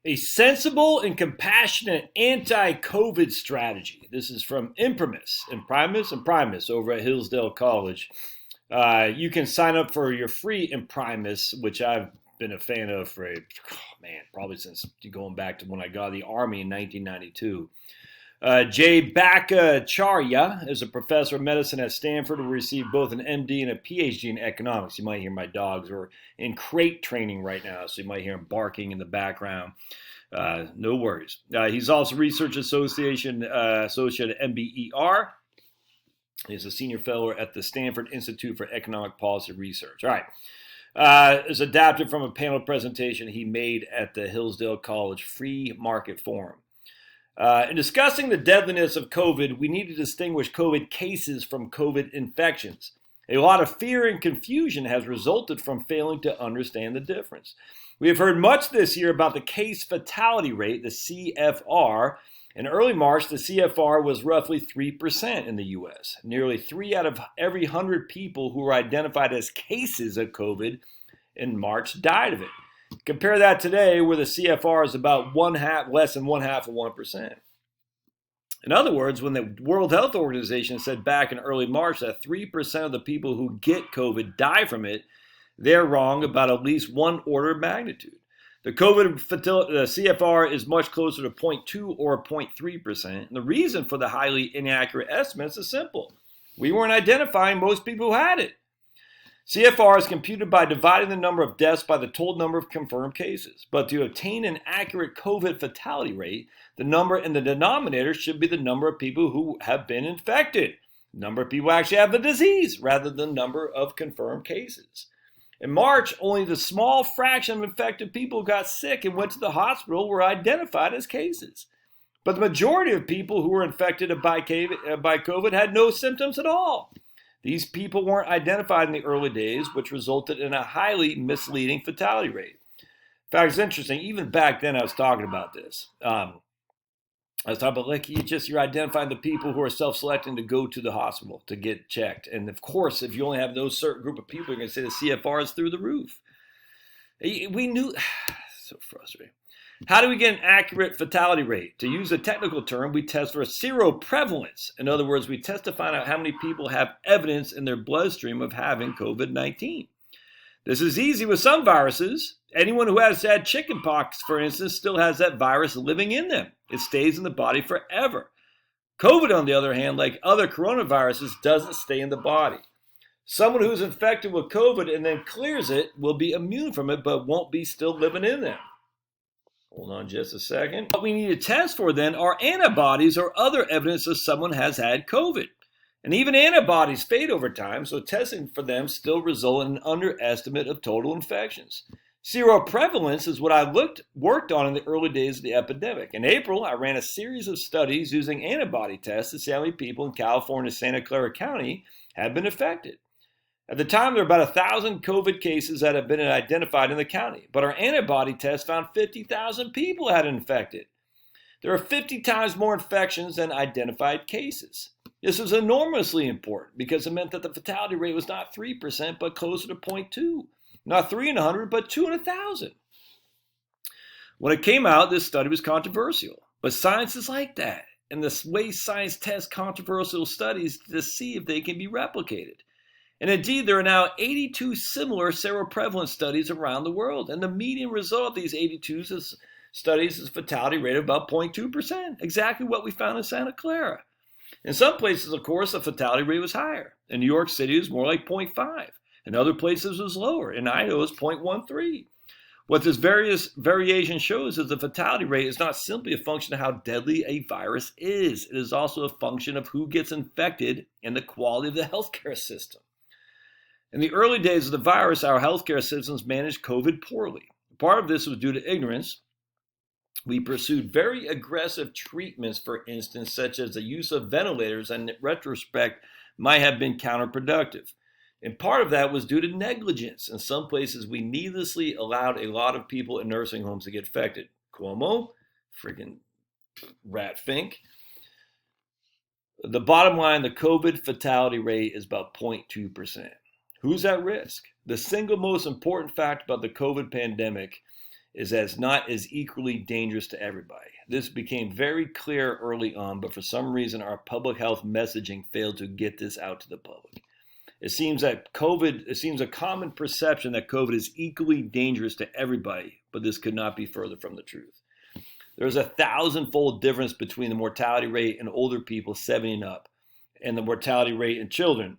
A sensible and compassionate anti-COVID strategy. This is from Imprimis over at Hillsdale College. You can sign up for your free Imprimis, which I've been a fan of for probably since going back to when I got out of the Army in 1992. Jay Bhattacharya is a professor of medicine at Stanford who received both an MD and a PhD in economics. You might hear my dogs are in crate training right now, so you might hear them barking in the background. No worries. He's also research associate at MBER. He's a senior fellow at the Stanford Institute for Economic Policy Research. All right. It's adapted from a panel presentation he made at the Hillsdale College Free Market Forum. In discussing the deadliness of COVID, we need to distinguish COVID cases from COVID infections. A lot of fear and confusion has resulted from failing to understand the difference. We have heard much this year about the case fatality rate, the CFR. In early March, the CFR was roughly 3% in the U.S. Nearly 3 out of every 100 people who were identified as cases of COVID in March died of it. Compare that today, where the CFR is about less than 1/2 of 1%. In other words, when the World Health Organization said back in early March that 3% of the people who get COVID die from it, they're wrong about at least one order of magnitude. The CFR is much closer to 0.2 or 0.3%. And the reason for the highly inaccurate estimates is simple. We weren't identifying most people who had it. CFR is computed by dividing the number of deaths by the total number of confirmed cases. But to obtain an accurate COVID fatality rate, the number in the denominator should be the number of people who have been infected. The number of people who actually have the disease rather than the number of confirmed cases. In March, only the small fraction of infected people who got sick and went to the hospital were identified as cases. But the majority of people who were infected by COVID had no symptoms at all. These people weren't identified in the early days, which resulted in a highly misleading fatality rate. In fact, it's interesting. Even back then, I was talking about this. I was talking about you're identifying the people who are self-selecting to go to the hospital to get checked. And of course, if you only have those certain group of people, you're going to say the CFR is through the roof. We knew, so frustrating. How do we get an accurate fatality rate? To use a technical term, we test for seroprevalence. In other words, we test to find out how many people have evidence in their bloodstream of having COVID-19. This is easy with some viruses. Anyone who has had chickenpox, for instance, still has that virus living in them. It stays in the body forever. COVID, on the other hand, like other coronaviruses, doesn't stay in the body. Someone who's infected with COVID and then clears it will be immune from it, but won't be still living in them. Hold on just a second. What we need to test for then are antibodies or other evidence that someone has had COVID. And even antibodies fade over time, so testing for them still result in an underestimate of total infections. Seroprevalence is what I worked on in the early days of the epidemic. In April, I ran a series of studies using antibody tests to see how many people in California's Santa Clara County had been affected. At the time, there were about 1,000 COVID cases that had been identified in the county, but our antibody test found 50,000 people had infected. There are 50 times more infections than identified cases. This was enormously important because it meant that the fatality rate was not 3%, but closer to 0.2. Not 3 in 100, but 2 in 1,000. When it came out, this study was controversial, but science is like that. And the way science tests controversial studies to see if they can be replicated. And indeed, there are now 82 similar seroprevalence studies around the world. And the median result of these 82 studies is a fatality rate of about 0.2%, exactly what we found in Santa Clara. In some places, of course, the fatality rate was higher. In New York City, it was more like 0.5. In other places, it was lower. In Idaho, it was 0.13. What this variation shows is the fatality rate is not simply a function of how deadly a virus is. It is also a function of who gets infected and the quality of the healthcare system. In the early days of the virus, our healthcare systems managed COVID poorly. Part of this was due to ignorance. We pursued very aggressive treatments, for instance, such as the use of ventilators, and in retrospect, might have been counterproductive. And part of that was due to negligence. In some places, we needlessly allowed a lot of people in nursing homes to get infected. Cuomo, friggin' rat fink. The bottom line, the COVID fatality rate is about 0.2%. Who's at risk? The single most important fact about the COVID pandemic is that it's not as equally dangerous to everybody. This became very clear early on, but for some reason our public health messaging failed to get this out to the public. It seems a common perception that COVID is equally dangerous to everybody, but this could not be further from the truth. There's a 1,000-fold difference between the mortality rate in older people 70 and up and the mortality rate in children.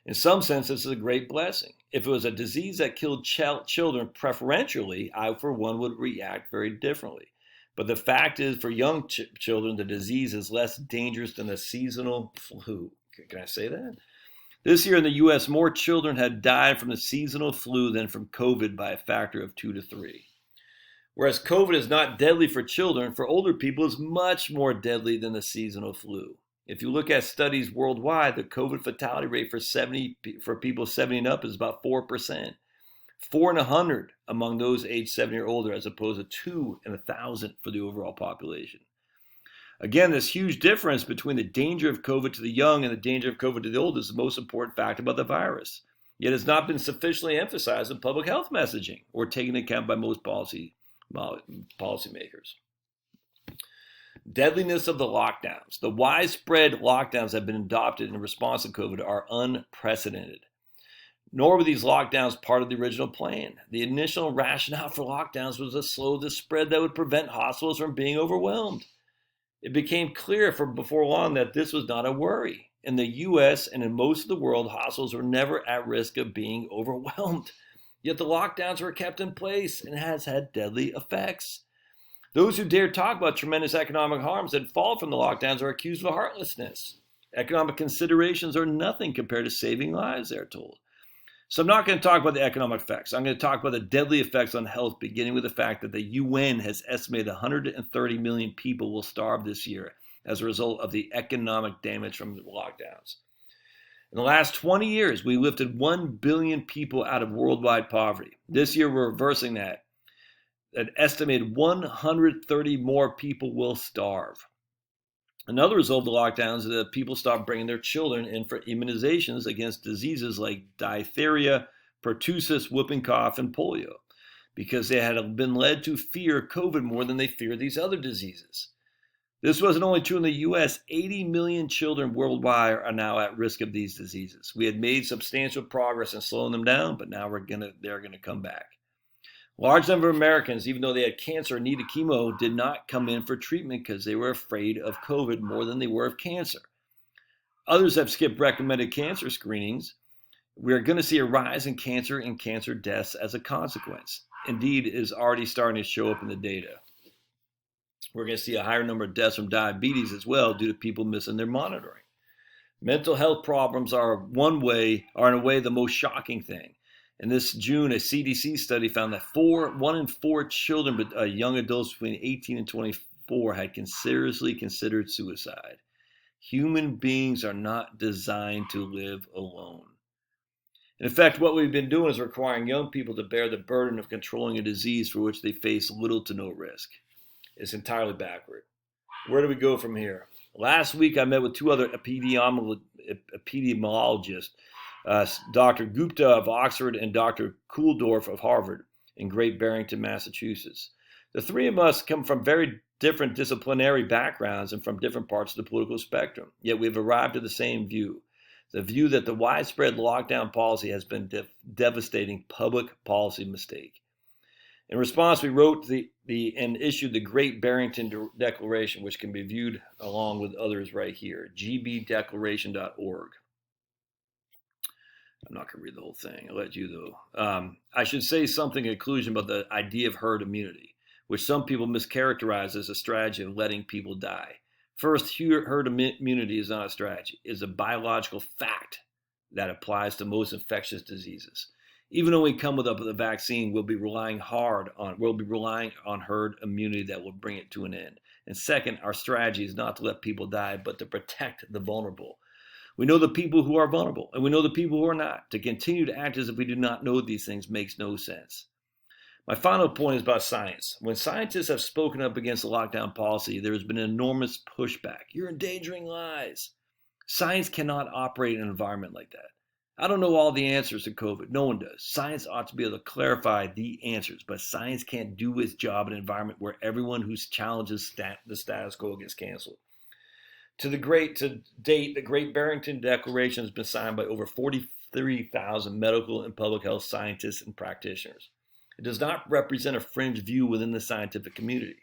In some sense, this is a great blessing. If it was a disease that killed children preferentially, I, for one, would react very differently. But the fact is, for young children, the disease is less dangerous than the seasonal flu. Can I say that? This year in the U.S., more children had died from the seasonal flu than from COVID by a factor of 2 to 3. Whereas COVID is not deadly for children, for older people it's much more deadly than the seasonal flu. If you look at studies worldwide, the COVID fatality rate for people 70 and up is about 4%. 4 in 100 among those aged 70 or older, as opposed to 2 in 1,000 for the overall population. Again, this huge difference between the danger of COVID to the young and the danger of COVID to the old is the most important fact about the virus. Yet it's not been sufficiently emphasized in public health messaging or taken into account by most policymakers. Deadliness of the lockdowns. The widespread lockdowns that have been adopted in response to COVID are unprecedented. Nor were these lockdowns part of the original plan. The initial rationale for lockdowns was to slow the spread that would prevent hospitals from being overwhelmed. It became clear before long that this was not a worry. In the U.S. and in most of the world, hospitals were never at risk of being overwhelmed. Yet the lockdowns were kept in place and has had deadly effects. Those who dare talk about tremendous economic harms that fall from the lockdowns are accused of heartlessness. Economic considerations are nothing compared to saving lives, they're told. So I'm not going to talk about the economic effects. I'm going to talk about the deadly effects on health, beginning with the fact that the UN has estimated 130 million people will starve this year as a result of the economic damage from the lockdowns. In the last 20 years, we lifted 1 billion people out of worldwide poverty. This year, we're reversing that. An estimated 130 more people will starve. Another result of the lockdowns is that people stopped bringing their children in for immunizations against diseases like diphtheria, pertussis, whooping cough, and polio, because they had been led to fear COVID more than they feared these other diseases. This wasn't only true in the U.S. 80 million children worldwide are now at risk of these diseases. We had made substantial progress in slowing them down, but now they're going to come back. Large number of Americans, even though they had cancer and needed chemo, did not come in for treatment because they were afraid of COVID more than they were of cancer. Others have skipped recommended cancer screenings. We are going to see a rise in cancer and cancer deaths as a consequence. Indeed, it is already starting to show up in the data. We're going to see a higher number of deaths from diabetes as well due to people missing their monitoring. Mental health problems are in a way the most shocking thing. In this June, a CDC study found that 1 in 4 children, young adults between 18 and 24, had seriously considered suicide. Human beings are not designed to live alone. In fact, what we've been doing is requiring young people to bear the burden of controlling a disease for which they face little to no risk. It's entirely backward. Where do we go from here? Last week, I met with 2 other epidemiologists, Dr. Gupta of Oxford and Dr. Kuhldorff of Harvard in Great Barrington, Massachusetts. The 3 of us come from very different disciplinary backgrounds and from different parts of the political spectrum, yet we've arrived at the same view, the view that the widespread lockdown policy has been devastating public policy mistake. In response, we wrote and issued the Great Barrington Declaration, which can be viewed along with others right here, gbdeclaration.org. I'm not going to read the whole thing. I'll let you, though. I should say something in conclusion about the idea of herd immunity, which some people mischaracterize as a strategy of letting people die. First, herd immunity is not a strategy. It's a biological fact that applies to most infectious diseases. Even when we come with a vaccine, we'll be relying on herd immunity that will bring it to an end. And second, our strategy is not to let people die, but to protect the vulnerable. We know the people who are vulnerable, and we know the people who are not. To continue to act as if we do not know these things makes no sense. My final point is about science. When scientists have spoken up against the lockdown policy, there has been enormous pushback. You're endangering lives. Science cannot operate in an environment like that. I don't know all the answers to COVID. No one does. Science ought to be able to clarify the answers, but science can't do its job in an environment where everyone who challenges the status quo gets canceled. To date, the Great Barrington Declaration has been signed by over 43,000 medical and public health scientists and practitioners. It does not represent a fringe view within the scientific community.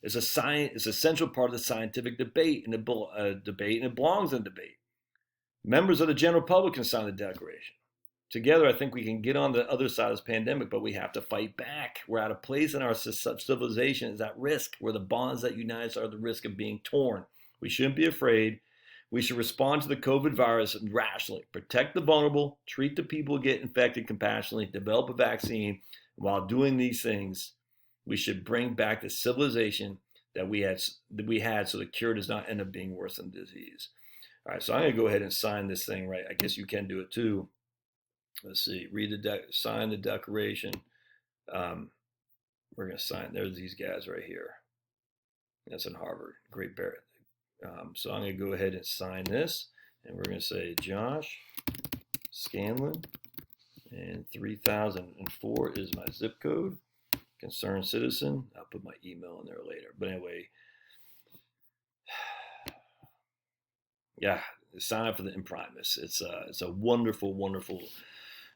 It's a central part of the scientific debate, and it belongs in debate. Members of the general public can sign the Declaration. Together, I think we can get on the other side of this pandemic, but we have to fight back. We're at a place in our civilization is at risk, where the bonds that unite us are at the risk of being torn. We shouldn't be afraid. We should respond to the COVID virus rationally, protect the vulnerable, treat the people who get infected compassionately, develop a vaccine. While doing these things, we should bring back the civilization that we had so the cure does not end up being worse than disease. All right, so I'm going to go ahead and sign this thing, right? I guess you can do it too. Let's see, sign the declaration. We're going to sign. There's these guys right here. That's in Harvard. Great Barrett. So I'm going to go ahead and sign this, and we're going to say Josh Scanlon, and 3004 is my zip code. Concerned citizen. I'll put my email in there later. But anyway, yeah, sign up for the Imprimis. It's a wonderful, wonderful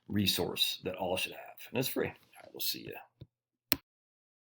resource that all should have, and it's free. All right, we'll see you.